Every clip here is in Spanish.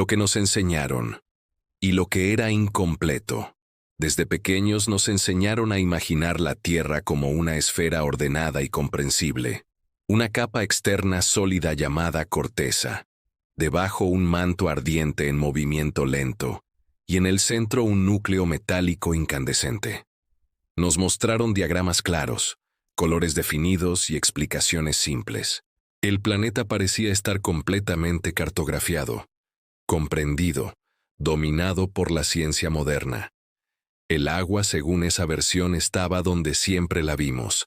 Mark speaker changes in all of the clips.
Speaker 1: lo que nos enseñaron y lo que era incompleto. Desde pequeños nos enseñaron a imaginar la Tierra como una esfera ordenada y comprensible, una capa externa sólida llamada corteza, debajo un manto ardiente en movimiento lento, y en el centro un núcleo metálico incandescente. Nos mostraron diagramas claros, colores definidos y explicaciones simples. El planeta parecía estar completamente cartografiado, comprendido, dominado por la ciencia moderna. El agua, según esa versión, estaba donde siempre la vimos,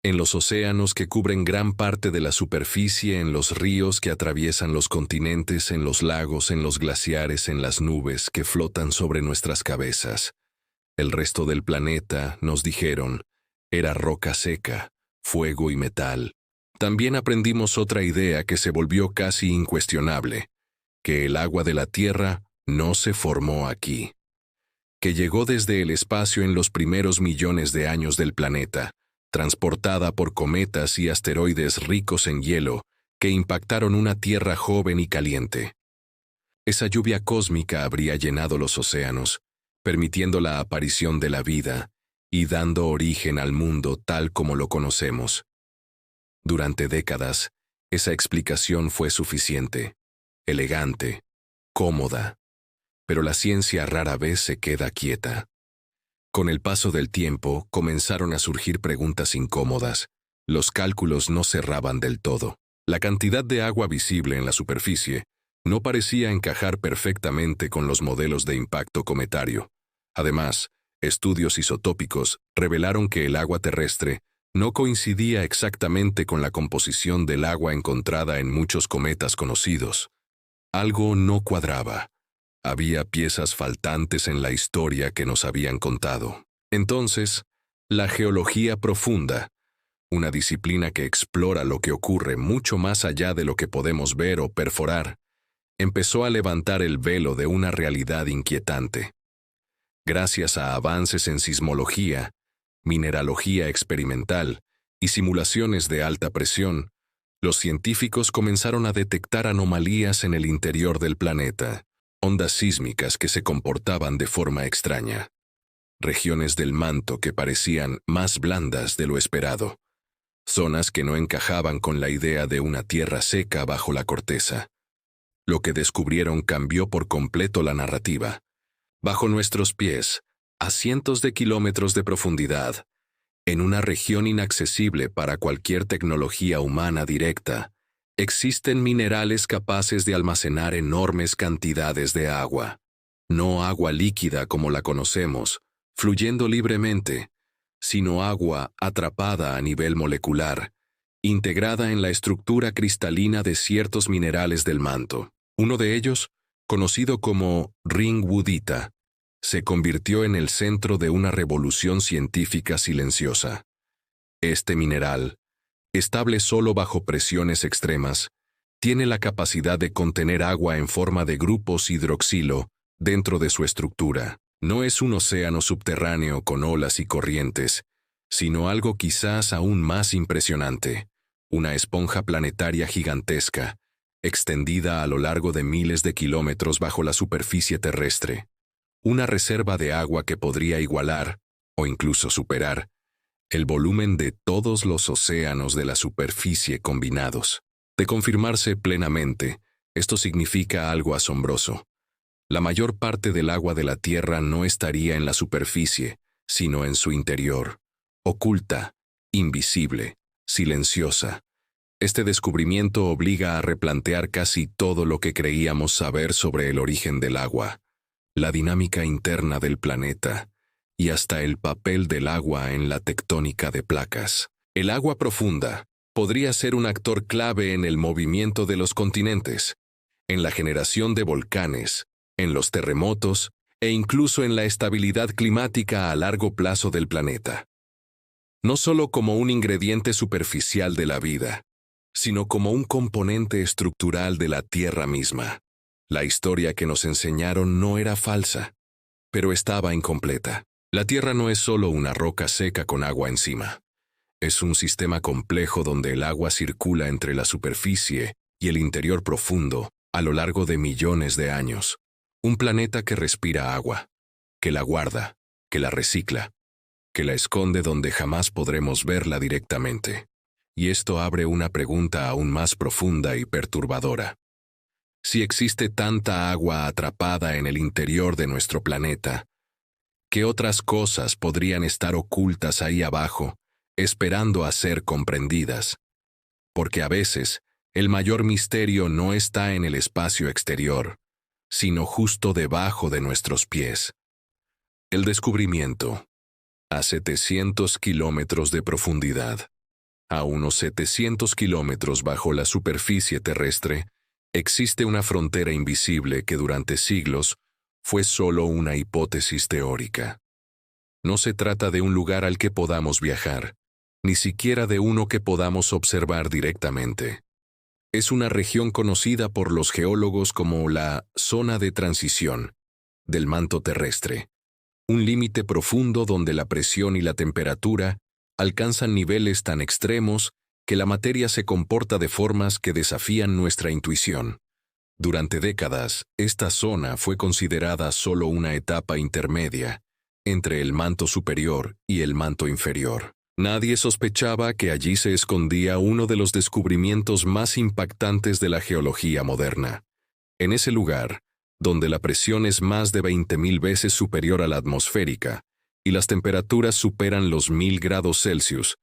Speaker 1: en los océanos que cubren gran parte de la superficie, en los ríos que atraviesan los continentes, en los lagos, en los glaciares, en las nubes que flotan sobre nuestras cabezas. El resto del planeta, nos dijeron, era roca seca, fuego y metal. También aprendimos otra idea que se volvió casi incuestionable, que el agua de la Tierra no se formó aquí, que llegó desde el espacio en los primeros millones de años del planeta, transportada por cometas y asteroides ricos en hielo que impactaron una Tierra joven y caliente. Esa lluvia cósmica habría llenado los océanos, permitiendo la aparición de la vida y dando origen al mundo tal como lo conocemos. Durante décadas, esa explicación fue suficiente, elegante, cómoda, pero la ciencia rara vez se queda quieta. Con el paso del tiempo, comenzaron a surgir preguntas incómodas. Los cálculos no cerraban del todo. La cantidad de agua visible en la superficie no parecía encajar perfectamente con los modelos de impacto cometario. Además, estudios isotópicos revelaron que el agua terrestre no coincidía exactamente con la composición del agua encontrada en muchos cometas conocidos. Algo no cuadraba. Había piezas faltantes en la historia que nos habían contado. Entonces, la geología profunda, una disciplina que explora lo que ocurre mucho más allá de lo que podemos ver o perforar, empezó a levantar el velo de una realidad inquietante. Gracias a avances en sismología, mineralogía experimental y simulaciones de alta presión, los científicos comenzaron a detectar anomalías en el interior del planeta, ondas sísmicas que se comportaban de forma extraña, regiones del manto que parecían más blandas de lo esperado, zonas que no encajaban con la idea de una tierra seca bajo la corteza. Lo que descubrieron cambió por completo la narrativa. Bajo nuestros pies, a cientos de kilómetros de profundidad, en una región inaccesible para cualquier tecnología humana directa, existen minerales capaces de almacenar enormes cantidades de agua. No agua líquida como la conocemos, fluyendo libremente, sino agua atrapada a nivel molecular, integrada en la estructura cristalina de ciertos minerales del manto. Uno de ellos, conocido como ringwoodita, se convirtió en el centro de una revolución científica silenciosa. Este mineral, estable solo bajo presiones extremas, tiene la capacidad de contener agua en forma de grupos hidroxilo dentro de su estructura. No es un océano subterráneo con olas y corrientes, sino algo quizás aún más impresionante, una esponja planetaria gigantesca, extendida a lo largo de miles de kilómetros bajo la superficie terrestre. Una reserva de agua que podría igualar, o incluso superar, el volumen de todos los océanos de la superficie combinados. De confirmarse plenamente, esto significa algo asombroso. La mayor parte del agua de la Tierra no estaría en la superficie, sino en su interior, oculta, invisible, silenciosa. Este descubrimiento obliga a replantear casi todo lo que creíamos saber sobre el origen del agua, la dinámica interna del planeta, y hasta el papel del agua en la tectónica de placas. El agua profunda podría ser un actor clave en el movimiento de los continentes, en la generación de volcanes, en los terremotos e incluso en la estabilidad climática a largo plazo del planeta. No solo como un ingrediente superficial de la vida, sino como un componente estructural de la Tierra misma. La historia que nos enseñaron no era falsa, pero estaba incompleta. La Tierra no es solo una roca seca con agua encima. Es un sistema complejo donde el agua circula entre la superficie y el interior profundo, a lo largo de millones de años. Un planeta que respira agua, que la guarda, que la recicla, que la esconde donde jamás podremos verla directamente. Y esto abre una pregunta aún más profunda y perturbadora. Si existe tanta agua atrapada en el interior de nuestro planeta, ¿qué otras cosas podrían estar ocultas ahí abajo, esperando a ser comprendidas? Porque a veces, el mayor misterio no está en el espacio exterior, sino justo debajo de nuestros pies. El descubrimiento. A 700 kilómetros de profundidad, a unos 700 kilómetros bajo la superficie terrestre, existe una frontera invisible que durante siglos fue solo una hipótesis teórica. No se trata de un lugar al que podamos viajar, ni siquiera de uno que podamos observar directamente. Es una región conocida por los geólogos como la zona de transición del manto terrestre, un límite profundo donde la presión y la temperatura alcanzan niveles tan extremos que la materia se comporta de formas que desafían nuestra intuición. Durante décadas, esta zona fue considerada solo una etapa intermedia entre el manto superior y el manto inferior. Nadie sospechaba que allí se escondía uno de los descubrimientos más impactantes de la geología moderna. En ese lugar, donde la presión es más de 20.000 veces superior a la atmosférica y las temperaturas superan los 1000 grados Celsius,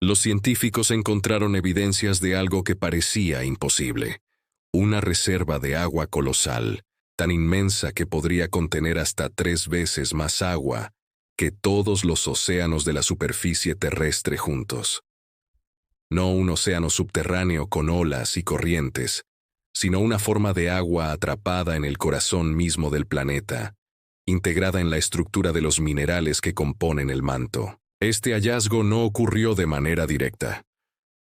Speaker 1: los científicos encontraron evidencias de algo que parecía imposible. Una reserva de agua colosal, tan inmensa que podría contener hasta 3 veces más agua que todos los océanos de la superficie terrestre juntos. No un océano subterráneo con olas y corrientes, sino una forma de agua atrapada en el corazón mismo del planeta, integrada en la estructura de los minerales que componen el manto. Este hallazgo no ocurrió de manera directa.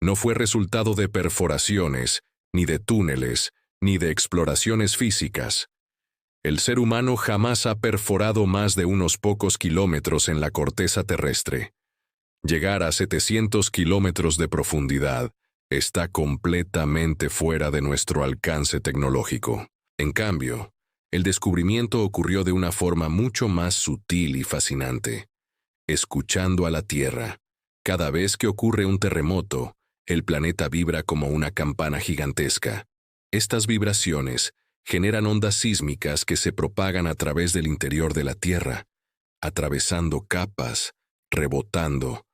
Speaker 1: No fue resultado de perforaciones, ni de túneles, ni de exploraciones físicas. El ser humano jamás ha perforado más de unos pocos kilómetros en la corteza terrestre. Llegar a 700 kilómetros de profundidad está completamente fuera de nuestro alcance tecnológico. En cambio, el descubrimiento ocurrió de una forma mucho más sutil y fascinante. Escuchando a la Tierra. Cada vez que ocurre un terremoto, el planeta vibra como una campana gigantesca. Estas vibraciones generan ondas sísmicas que se propagan a través del interior de la Tierra, atravesando capas, rebotando,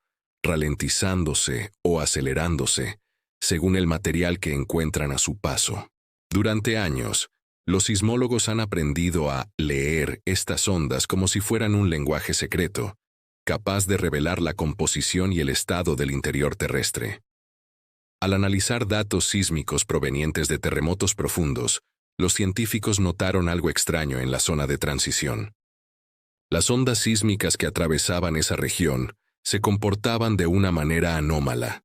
Speaker 1: ralentizándose o acelerándose, según el material que encuentran a su paso. Durante años, los sismólogos han aprendido a leer estas ondas como si fueran un lenguaje secreto, capaz de revelar la composición y el estado del interior terrestre. Al analizar datos sísmicos provenientes de terremotos profundos, los científicos notaron algo extraño en la zona de transición. Las ondas sísmicas que atravesaban esa región se comportaban de una manera anómala.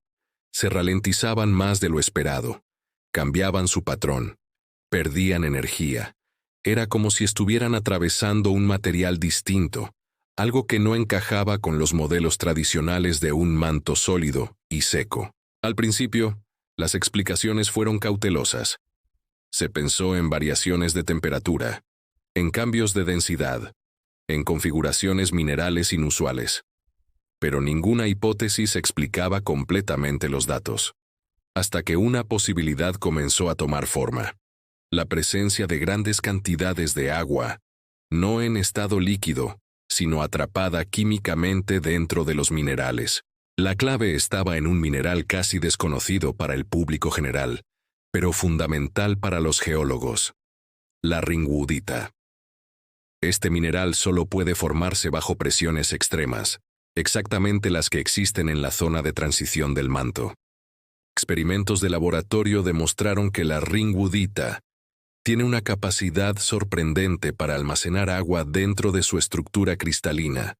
Speaker 1: Se ralentizaban más de lo esperado, cambiaban su patrón, perdían energía. Era como si estuvieran atravesando un material distinto, algo que no encajaba con los modelos tradicionales de un manto sólido y seco. Al principio, las explicaciones fueron cautelosas. Se pensó en variaciones de temperatura, en cambios de densidad, en configuraciones minerales inusuales. Pero ninguna hipótesis explicaba completamente los datos. Hasta que una posibilidad comenzó a tomar forma. La presencia de grandes cantidades de agua, no en estado líquido, sino atrapada químicamente dentro de los minerales. La clave estaba en un mineral casi desconocido para el público general, pero fundamental para los geólogos: la ringwoodita. Este mineral solo puede formarse bajo presiones extremas, exactamente las que existen en la zona de transición del manto. Experimentos de laboratorio demostraron que la ringwoodita tiene una capacidad sorprendente para almacenar agua dentro de su estructura cristalina,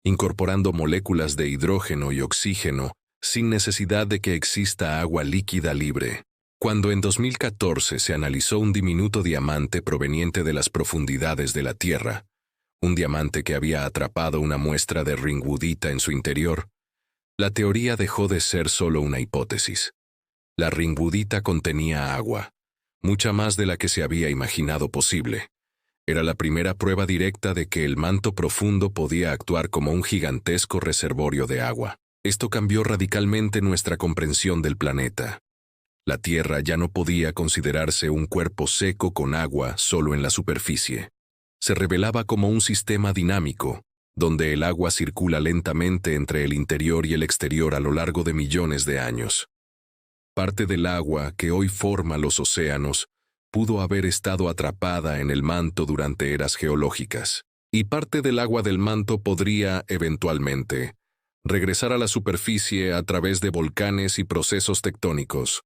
Speaker 1: incorporando moléculas de hidrógeno y oxígeno sin necesidad de que exista agua líquida libre. Cuando en 2014 se analizó un diminuto diamante proveniente de las profundidades de la Tierra, un diamante que había atrapado una muestra de ringwoodita en su interior, la teoría dejó de ser solo una hipótesis. La ringwoodita contenía agua, mucha más de la que se había imaginado posible. Era la primera prueba directa de que el manto profundo podía actuar como un gigantesco reservorio de agua. Esto cambió radicalmente nuestra comprensión del planeta. La Tierra ya no podía considerarse un cuerpo seco con agua solo en la superficie. Se revelaba como un sistema dinámico, donde el agua circula lentamente entre el interior y el exterior a lo largo de millones de años. Parte del agua que hoy forma los océanos pudo haber estado atrapada en el manto durante eras geológicas, y parte del agua del manto podría, eventualmente, regresar a la superficie a través de volcanes y procesos tectónicos.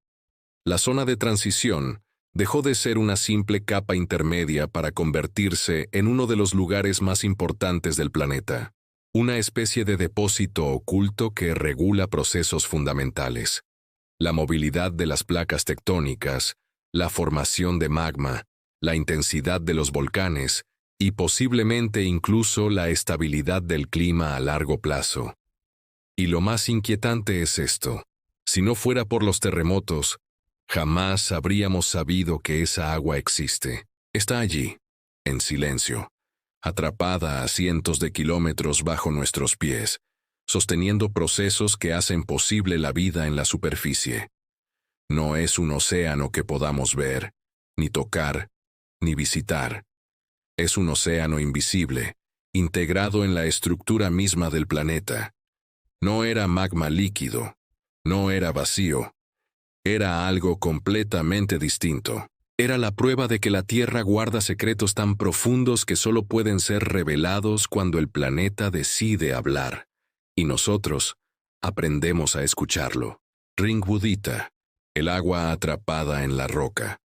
Speaker 1: La zona de transición dejó de ser una simple capa intermedia para convertirse en uno de los lugares más importantes del planeta, una especie de depósito oculto que regula procesos fundamentales: la movilidad de las placas tectónicas, la formación de magma, la intensidad de los volcanes y posiblemente incluso la estabilidad del clima a largo plazo. Y lo más inquietante es esto: si no fuera por los terremotos, jamás habríamos sabido que esa agua existe. Está allí, en silencio, atrapada a cientos de kilómetros bajo nuestros pies, sosteniendo procesos que hacen posible la vida en la superficie. No es un océano que podamos ver, ni tocar, ni visitar. Es un océano invisible, integrado en la estructura misma del planeta. No era magma líquido, no era vacío. Era algo completamente distinto. Era la prueba de que la Tierra guarda secretos tan profundos que solo pueden ser revelados cuando el planeta decide hablar, y nosotros aprendemos a escucharlo. Ringwoodita, el agua atrapada en la roca.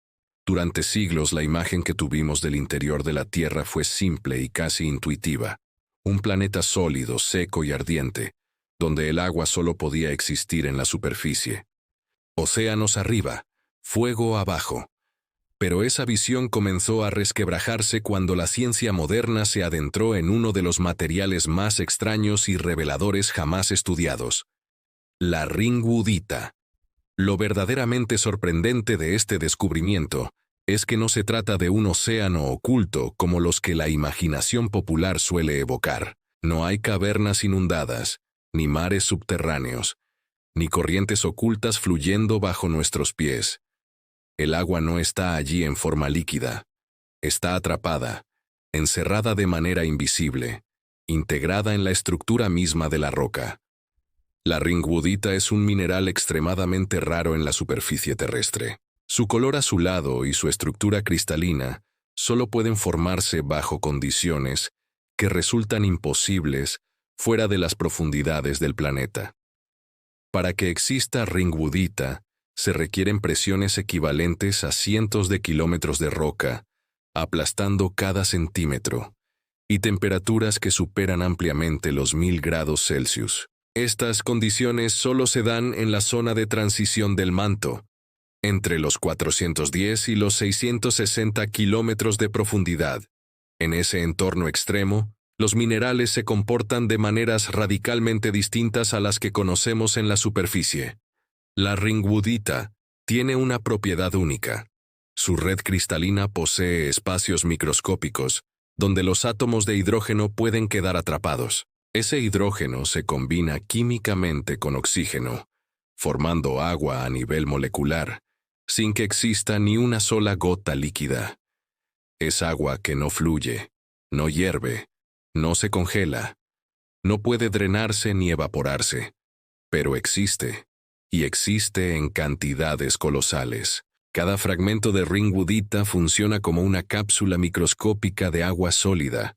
Speaker 1: Durante siglos la imagen que tuvimos del interior de la Tierra fue simple y casi intuitiva. Un planeta sólido, seco y ardiente, donde el agua solo podía existir en la superficie. Océanos arriba, fuego abajo. Pero esa visión comenzó a resquebrajarse cuando la ciencia moderna se adentró en uno de los materiales más extraños y reveladores jamás estudiados: la ringwoodita. Lo verdaderamente sorprendente de este descubrimiento es que no se trata de un océano oculto como los que la imaginación popular suele evocar. No hay cavernas inundadas, ni mares subterráneos, ni corrientes ocultas fluyendo bajo nuestros pies. El agua no está allí en forma líquida. Está atrapada, encerrada de manera invisible, integrada en la estructura misma de la roca. La ringwoodita es un mineral extremadamente raro en la superficie terrestre. Su color azulado y su estructura cristalina solo pueden formarse bajo condiciones que resultan imposibles fuera de las profundidades del planeta. Para que exista ringwoodita, se requieren presiones equivalentes a cientos de kilómetros de roca, aplastando cada centímetro, y temperaturas que superan ampliamente los 1000 grados Celsius. Estas condiciones solo se dan en la zona de transición del manto, entre los 410 y los 660 kilómetros de profundidad. En ese entorno extremo, los minerales se comportan de maneras radicalmente distintas a las que conocemos en la superficie. La ringwoodita tiene una propiedad única. Su red cristalina posee espacios microscópicos, donde los átomos de hidrógeno pueden quedar atrapados. Ese hidrógeno se combina químicamente con oxígeno, formando agua a nivel molecular, sin que exista ni una sola gota líquida. Es agua que no fluye, no hierve, no se congela, no puede drenarse ni evaporarse, pero existe, y existe en cantidades colosales. Cada fragmento de ringwoodita funciona como una cápsula microscópica de agua sólida,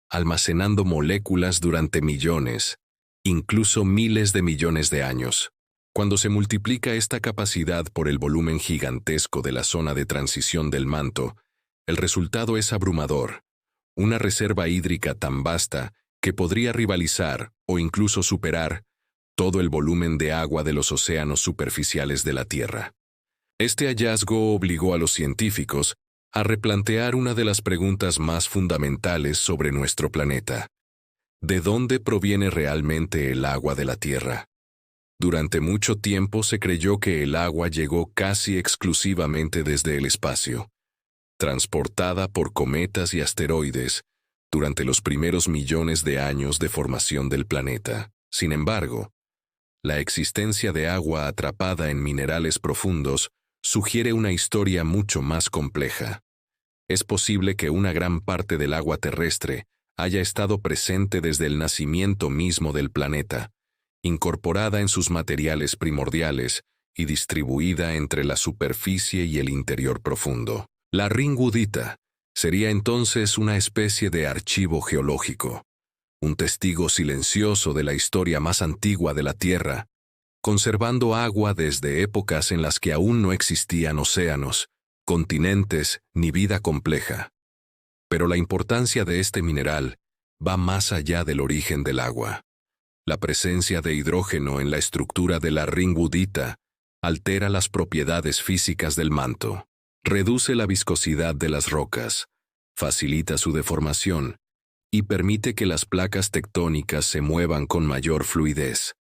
Speaker 1: almacenando moléculas durante millones, incluso miles de millones de años. Cuando se multiplica esta capacidad por el volumen gigantesco de la zona de transición del manto, el resultado es abrumador: una reserva hídrica tan vasta que podría rivalizar o incluso superar todo el volumen de agua de los océanos superficiales de la Tierra. Este hallazgo obligó a los científicos a replantear una de las preguntas más fundamentales sobre nuestro planeta: ¿de dónde proviene realmente el agua de la Tierra? Durante mucho tiempo se creyó que el agua llegó casi exclusivamente desde el espacio, transportada por cometas y asteroides durante los primeros millones de años de formación del planeta. Sin embargo, la existencia de agua atrapada en minerales profundos sugiere una historia mucho más compleja. Es posible que una gran parte del agua terrestre haya estado presente desde el nacimiento mismo del planeta, incorporada en sus materiales primordiales y distribuida entre la superficie y el interior profundo. La ringudita sería entonces una especie de archivo geológico, un testigo silencioso de la historia más antigua de la Tierra, conservando agua desde épocas en las que aún no existían océanos, continentes ni vida compleja. Pero la importancia de este mineral va más allá del origen del agua. La presencia de hidrógeno en la estructura de la ringudita altera las propiedades físicas del manto, reduce la viscosidad de las rocas, facilita su deformación y permite que las placas tectónicas se muevan con mayor fluidez.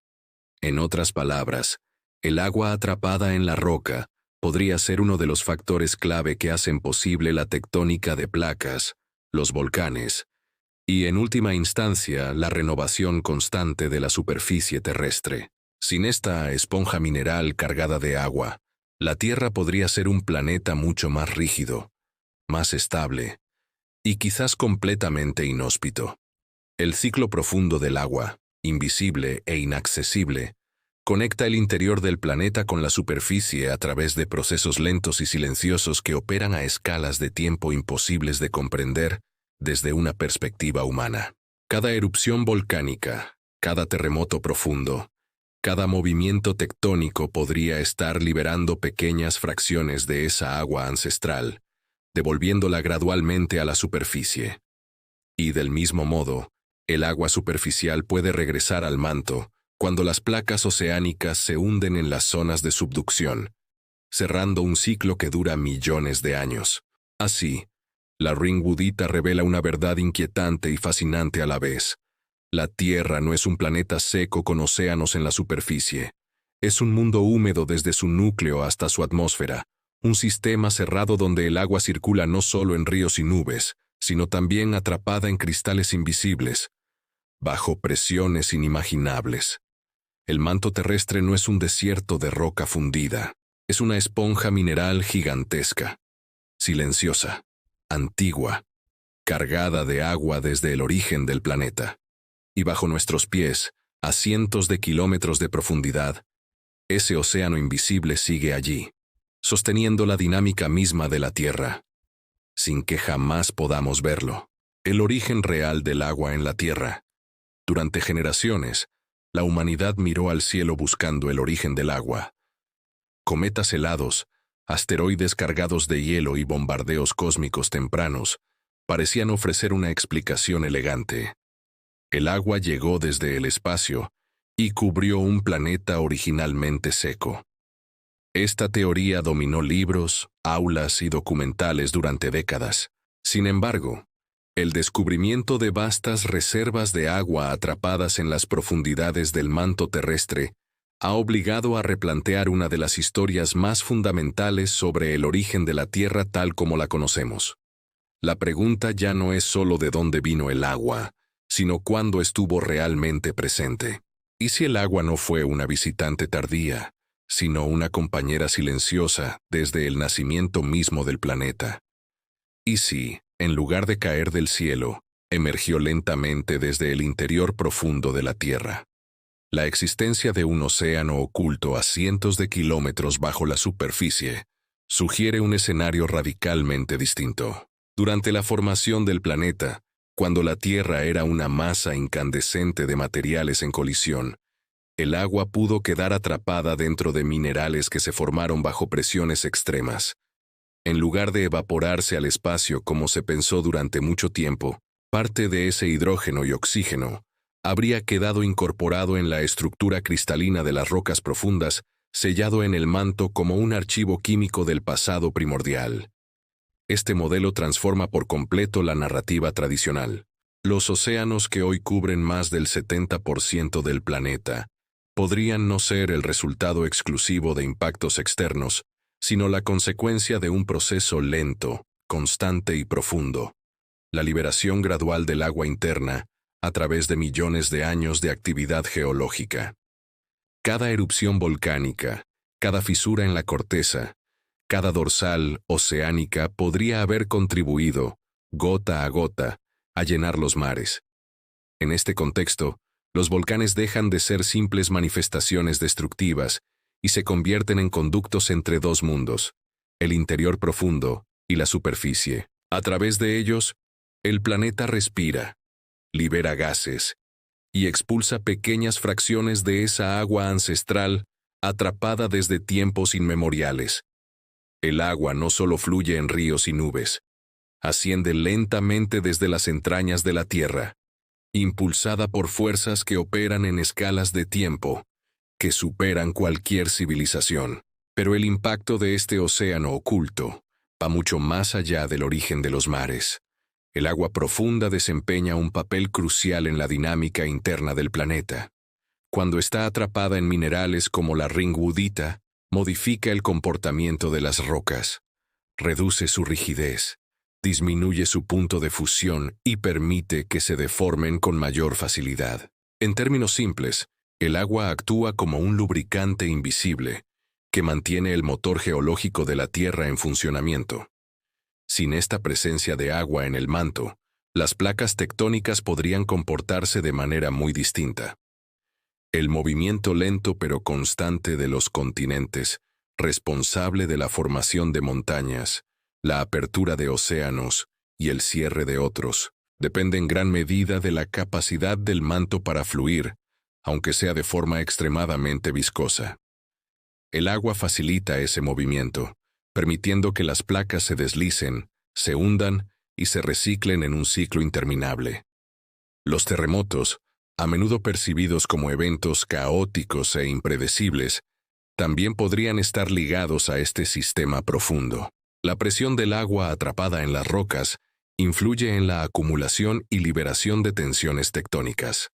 Speaker 1: En otras palabras, el agua atrapada en la roca podría ser uno de los factores clave que hacen posible la tectónica de placas, los volcanes, y en última instancia la renovación constante de la superficie terrestre. Sin esta esponja mineral cargada de agua, la Tierra podría ser un planeta mucho más rígido, más estable, y quizás completamente inhóspito. El ciclo profundo del agua, invisible e inaccesible, conecta el interior del planeta con la superficie a través de procesos lentos y silenciosos que operan a escalas de tiempo imposibles de comprender desde una perspectiva humana. Cada erupción volcánica, cada terremoto profundo, cada movimiento tectónico podría estar liberando pequeñas fracciones de esa agua ancestral, devolviéndola gradualmente a la superficie. Y del mismo modo, el agua superficial puede regresar al manto cuando las placas oceánicas se hunden en las zonas de subducción, cerrando un ciclo que dura millones de años. Así, la ringudita revela una verdad inquietante y fascinante a la vez. La Tierra no es un planeta seco con océanos en la superficie. Es un mundo húmedo desde su núcleo hasta su atmósfera, un sistema cerrado donde el agua circula no solo en ríos y nubes, sino también atrapada en cristales invisibles, bajo presiones inimaginables. El manto terrestre no es un desierto de roca fundida, es una esponja mineral gigantesca, silenciosa, antigua, cargada de agua desde el origen del planeta. Y bajo nuestros pies, a cientos de kilómetros de profundidad, ese océano invisible sigue allí, sosteniendo la dinámica misma de la Tierra, sin que jamás podamos verlo. El origen real del agua en la Tierra. Durante generaciones, la humanidad miró al cielo buscando el origen del agua. Cometas helados, asteroides cargados de hielo y bombardeos cósmicos tempranos parecían ofrecer una explicación elegante. El agua llegó desde el espacio y cubrió un planeta originalmente seco. Esta teoría dominó libros, aulas y documentales durante décadas. Sin embargo, el descubrimiento de vastas reservas de agua atrapadas en las profundidades del manto terrestre ha obligado a replantear una de las historias más fundamentales sobre el origen de la Tierra tal como la conocemos. La pregunta ya no es solo de dónde vino el agua, sino cuándo estuvo realmente presente. ¿Y si el agua no fue una visitante tardía, sino una compañera silenciosa desde el nacimiento mismo del planeta? ¿Y si, en lugar de caer del cielo, emergió lentamente desde el interior profundo de la Tierra? La existencia de un océano oculto a cientos de kilómetros bajo la superficie sugiere un escenario radicalmente distinto. Durante la formación del planeta, cuando la Tierra era una masa incandescente de materiales en colisión, el agua pudo quedar atrapada dentro de minerales que se formaron bajo presiones extremas. En lugar de evaporarse al espacio como se pensó durante mucho tiempo, parte de ese hidrógeno y oxígeno habría quedado incorporado en la estructura cristalina de las rocas profundas, sellado en el manto como un archivo químico del pasado primordial. Este modelo transforma por completo la narrativa tradicional. Los océanos que hoy cubren más del 70% del planeta podrían no ser el resultado exclusivo de impactos externos, sino la consecuencia de un proceso lento, constante y profundo. La liberación gradual del agua interna a través de millones de años de actividad geológica. Cada erupción volcánica, cada fisura en la corteza, cada dorsal oceánica podría haber contribuido, gota a gota, a llenar los mares. En este contexto, los volcanes dejan de ser simples manifestaciones destructivas y se convierten en conductos entre dos mundos, el interior profundo y la superficie. A través de ellos, el planeta respira, libera gases y expulsa pequeñas fracciones de esa agua ancestral atrapada desde tiempos inmemoriales. El agua no solo fluye en ríos y nubes, asciende lentamente desde las entrañas de la Tierra, impulsada por fuerzas que operan en escalas de tiempo, que superan cualquier civilización. Pero el impacto de este océano oculto va mucho más allá del origen de los mares. El agua profunda desempeña un papel crucial en la dinámica interna del planeta. Cuando está atrapada en minerales como la ringwoodita, modifica el comportamiento de las rocas, reduce su rigidez, disminuye su punto de fusión y permite que se deformen con mayor facilidad. En términos simples, el agua actúa como un lubricante invisible que mantiene el motor geológico de la Tierra en funcionamiento. Sin esta presencia de agua en el manto, las placas tectónicas podrían comportarse de manera muy distinta. El movimiento lento pero constante de los continentes, responsable de la formación de montañas, la apertura de océanos y el cierre de otros, depende en gran medida de la capacidad del manto para fluir, aunque sea de forma extremadamente viscosa. El agua facilita ese movimiento, permitiendo que las placas se deslicen, se hundan y se reciclen en un ciclo interminable. Los terremotos, a menudo percibidos como eventos caóticos e impredecibles, también podrían estar ligados a este sistema profundo. La presión del agua atrapada en las rocas influye en la acumulación y liberación de tensiones tectónicas.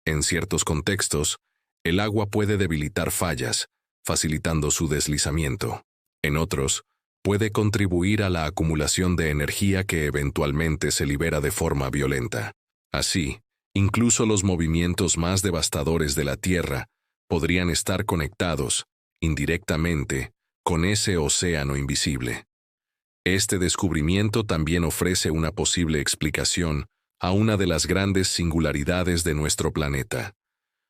Speaker 1: En ciertos contextos, el agua puede debilitar fallas, facilitando su deslizamiento. En otros, puede contribuir a la acumulación de energía que eventualmente se libera de forma violenta. Así, incluso los movimientos más devastadores de la Tierra podrían estar conectados, indirectamente, con ese océano invisible. Este descubrimiento también ofrece una posible explicación a una de las grandes singularidades de nuestro planeta: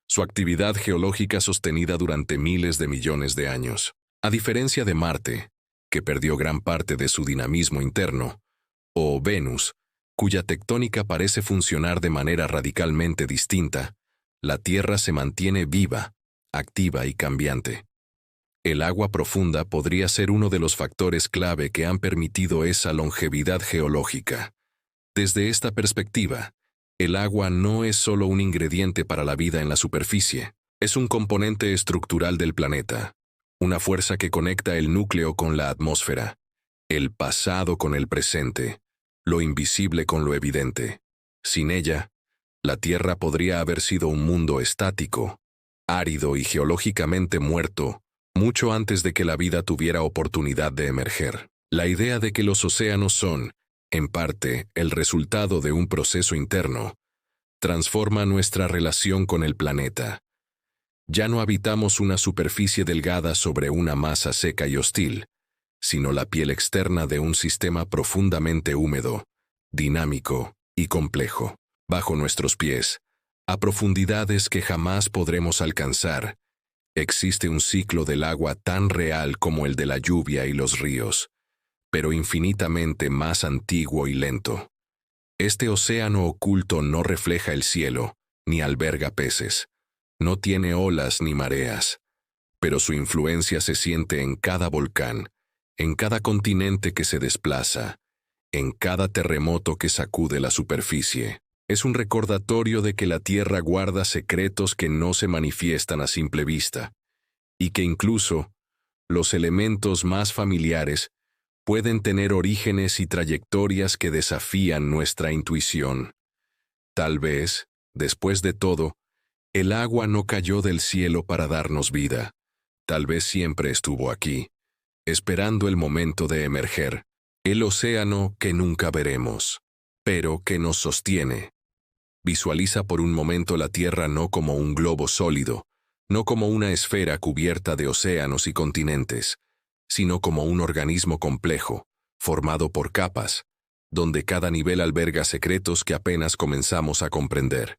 Speaker 1: su actividad geológica sostenida durante miles de millones de años. A diferencia de Marte, que perdió gran parte de su dinamismo interno, o Venus, cuya tectónica parece funcionar de manera radicalmente distinta, la Tierra se mantiene viva, activa y cambiante. El agua profunda podría ser uno de los factores clave que han permitido esa longevidad geológica. Desde esta perspectiva, el agua no es solo un ingrediente para la vida en la superficie, es un componente estructural del planeta, una fuerza que conecta el núcleo con la atmósfera, el pasado con el presente, lo invisible con lo evidente. Sin ella, la Tierra podría haber sido un mundo estático, árido y geológicamente muerto, mucho antes de que la vida tuviera oportunidad de emerger. La idea de que los océanos son, en parte, el resultado de un proceso interno, transforma nuestra relación con el planeta. Ya no habitamos una superficie delgada sobre una masa seca y hostil, sino la piel externa de un sistema profundamente húmedo, dinámico y complejo. Bajo nuestros pies, a profundidades que jamás podremos alcanzar, existe un ciclo del agua tan real como el de la lluvia y los ríos, pero infinitamente más antiguo y lento. Este océano oculto no refleja el cielo, ni alberga peces. No tiene olas ni mareas, pero su influencia se siente en cada volcán, en cada continente que se desplaza, en cada terremoto que sacude la superficie. Es un recordatorio de que la Tierra guarda secretos que no se manifiestan a simple vista, y que incluso los elementos más familiares pueden tener orígenes y trayectorias que desafían nuestra intuición. Tal vez, después de todo, El agua no cayó del cielo para darnos vida. Tal vez siempre estuvo aquí, esperando el momento de emerger. El océano que nunca veremos, pero que nos sostiene. Visualiza por un momento la Tierra no como un globo sólido, no como una esfera cubierta de océanos y continentes, sino como un organismo complejo, formado por capas, donde cada nivel alberga secretos que apenas comenzamos a comprender.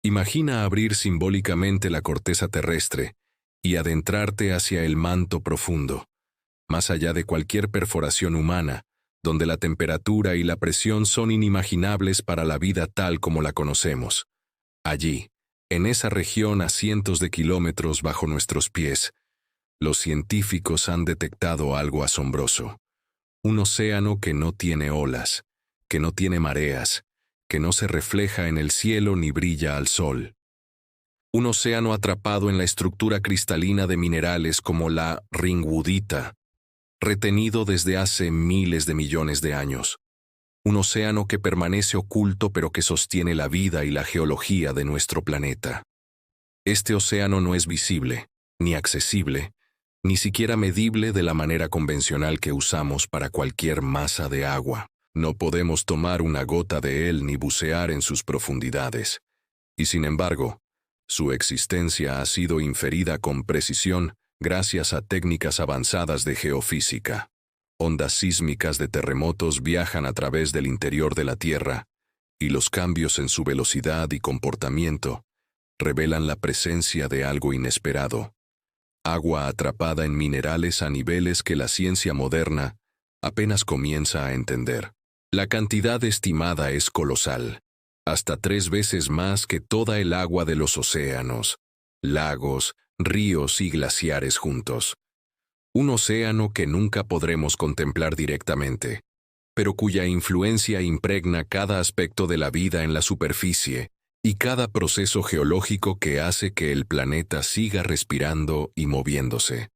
Speaker 1: Imagina abrir simbólicamente la corteza terrestre y adentrarte hacia el manto profundo, más allá de cualquier perforación humana, donde la temperatura y la presión son inimaginables para la vida tal como la conocemos. Allí, en esa región a cientos de kilómetros bajo nuestros pies, los científicos han detectado algo asombroso. Un océano que no tiene olas, que no tiene mareas, que no se refleja en el cielo ni brilla al sol. Un océano atrapado en la estructura cristalina de minerales como la ringwoodita, retenido desde hace miles de millones de años. Un océano que permanece oculto pero que sostiene la vida y la geología de nuestro planeta. Este océano no es visible, ni accesible, ni siquiera medible de la manera convencional que usamos para cualquier masa de agua. No podemos tomar una gota de él ni bucear en sus profundidades. Y sin embargo, su existencia ha sido inferida con precisión gracias a técnicas avanzadas de geofísica. Ondas sísmicas de terremotos viajan a través del interior de la Tierra, y los cambios en su velocidad y comportamiento revelan la presencia de algo inesperado. Agua atrapada en minerales a niveles que la ciencia moderna apenas comienza a entender. La cantidad estimada es colosal, hasta 3 veces más que toda el agua de los océanos, lagos, ríos y glaciares juntos. Un océano que nunca podremos contemplar directamente, pero cuya influencia impregna cada aspecto de la vida en la superficie y cada proceso geológico que hace que el planeta siga respirando y moviéndose.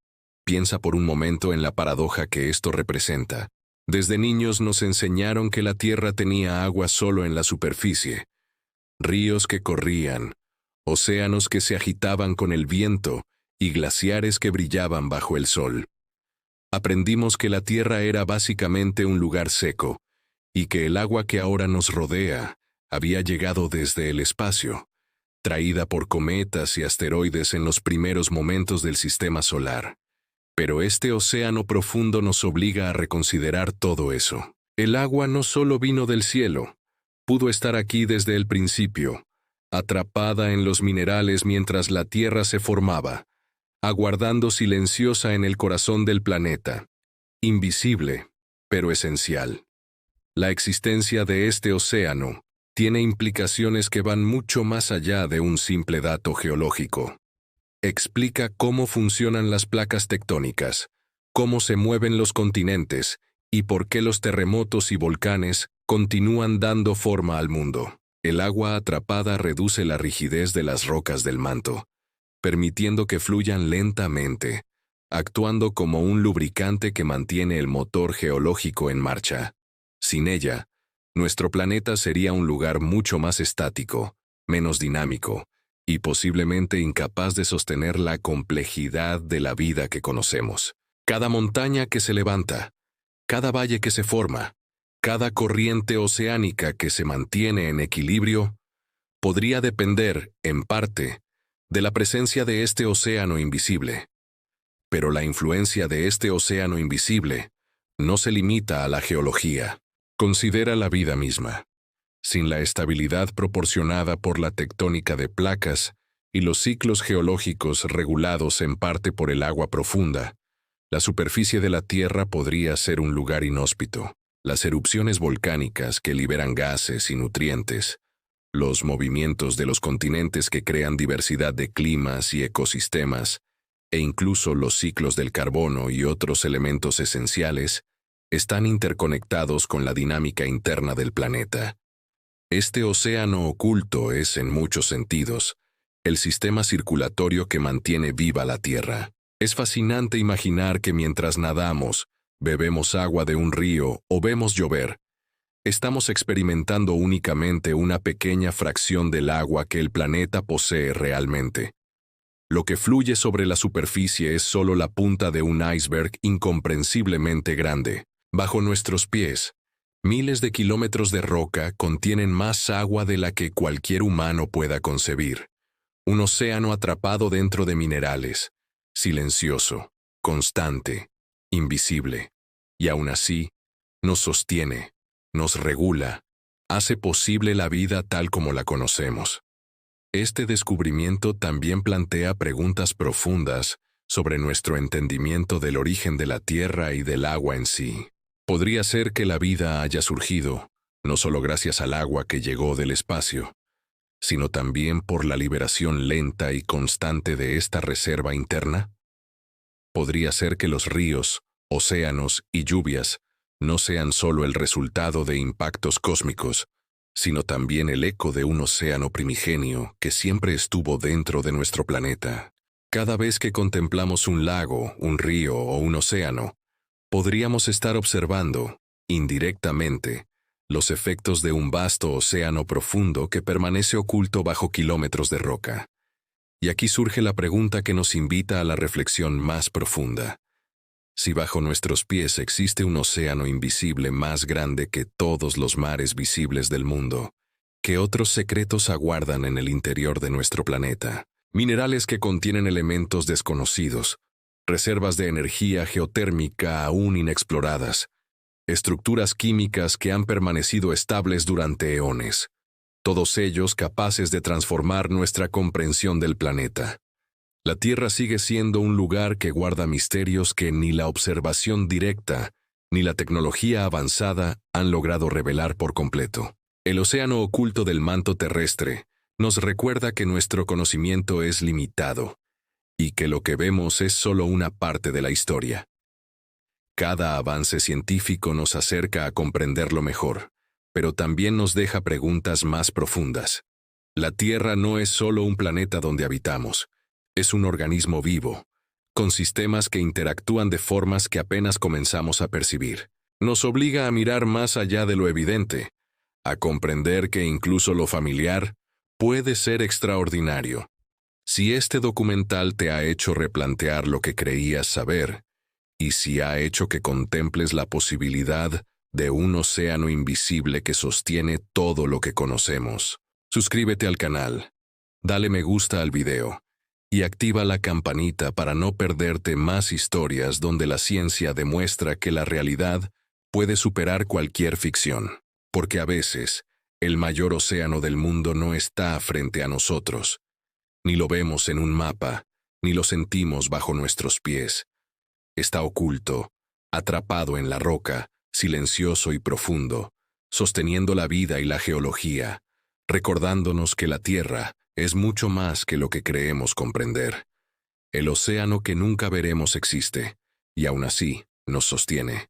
Speaker 1: Piensa por un momento en la paradoja que esto representa. Desde niños nos enseñaron que la Tierra tenía agua solo en la superficie, ríos que corrían, océanos que se agitaban con el viento y glaciares que brillaban bajo el sol. Aprendimos que la Tierra era básicamente un lugar seco, y que el agua que ahora nos rodea había llegado desde el espacio, traída por cometas y asteroides en los primeros momentos del sistema solar. Pero este océano profundo nos obliga a reconsiderar todo eso. El agua no solo vino del cielo, pudo estar aquí desde el principio, atrapada en los minerales mientras la Tierra se formaba, aguardando silenciosa en el corazón del planeta. Invisible, pero esencial. La existencia de este océano tiene implicaciones que van mucho más allá de un simple dato geológico. Explica cómo funcionan las placas tectónicas, cómo se mueven los continentes y por qué los terremotos y volcanes continúan dando forma al mundo. El agua atrapada reduce la rigidez de las rocas del manto, permitiendo que fluyan lentamente, actuando como un lubricante que mantiene el motor geológico en marcha. Sin ella, nuestro planeta sería un lugar mucho más estático, menos dinámico, y posiblemente incapaz de sostener la complejidad de la vida que conocemos. Cada montaña que se levanta, cada valle que se forma, cada corriente oceánica que se mantiene en equilibrio, podría depender, en parte, de la presencia de este océano invisible. Pero la influencia de este océano invisible no se limita a la geología. Considera la vida misma. Sin la estabilidad proporcionada por la tectónica de placas y los ciclos geológicos regulados en parte por el agua profunda, la superficie de la Tierra podría ser un lugar inhóspito. Las erupciones volcánicas que liberan gases y nutrientes, los movimientos de los continentes que crean diversidad de climas y ecosistemas, e incluso los ciclos del carbono y otros elementos esenciales, están interconectados con la dinámica interna del planeta. Este océano oculto es, en muchos sentidos, el sistema circulatorio que mantiene viva la Tierra. Es fascinante imaginar que mientras nadamos, bebemos agua de un río o vemos llover, estamos experimentando únicamente una pequeña fracción del agua que el planeta posee realmente. Lo que fluye sobre la superficie es solo la punta de un iceberg incomprensiblemente grande. Bajo nuestros pies, miles de kilómetros de roca contienen más agua de la que cualquier humano pueda concebir. Un océano atrapado dentro de minerales, silencioso, constante, invisible. Y aún así, nos sostiene, nos regula, hace posible la vida tal como la conocemos. Este descubrimiento también plantea preguntas profundas sobre nuestro entendimiento del origen de la Tierra y del agua en sí. Podría ser que la vida haya surgido, no solo gracias al agua que llegó del espacio, sino también por la liberación lenta y constante de esta reserva interna. Podría ser que los ríos, océanos y lluvias no sean solo el resultado de impactos cósmicos, sino también el eco de un océano primigenio que siempre estuvo dentro de nuestro planeta. Cada vez que contemplamos un lago, un río o un océano, podríamos estar observando, indirectamente, los efectos de un vasto océano profundo que permanece oculto bajo kilómetros de roca. Y aquí surge la pregunta que nos invita a la reflexión más profunda. Si bajo nuestros pies existe un océano invisible más grande que todos los mares visibles del mundo, ¿qué otros secretos aguardan en el interior de nuestro planeta? Minerales que contienen elementos desconocidos, reservas de energía geotérmica aún inexploradas, estructuras químicas que han permanecido estables durante eones, todos ellos capaces de transformar nuestra comprensión del planeta. La Tierra sigue siendo un lugar que guarda misterios que ni la observación directa ni la tecnología avanzada han logrado revelar por completo. El océano oculto del manto terrestre nos recuerda que nuestro conocimiento es limitado y que lo que vemos es solo una parte de la historia. Cada avance científico nos acerca a comprenderlo mejor, pero también nos deja preguntas más profundas. La Tierra no es solo un planeta donde habitamos. Es un organismo vivo, con sistemas que interactúan de formas que apenas comenzamos a percibir. Nos obliga a mirar más allá de lo evidente, a comprender que incluso lo familiar puede ser extraordinario. Si este documental te ha hecho replantear lo que creías saber, y si ha hecho que contemples la posibilidad de un océano invisible que sostiene todo lo que conocemos, suscríbete al canal, dale me gusta al video, y activa la campanita para no perderte más historias donde la ciencia demuestra que la realidad puede superar cualquier ficción. Porque a veces, el mayor océano del mundo no está frente a nosotros. Ni lo vemos en un mapa, ni lo sentimos bajo nuestros pies. Está oculto, atrapado en la roca, silencioso y profundo, sosteniendo la vida y la geología, recordándonos que la Tierra es mucho más que lo que creemos comprender. El océano que nunca veremos existe, y aún así nos sostiene.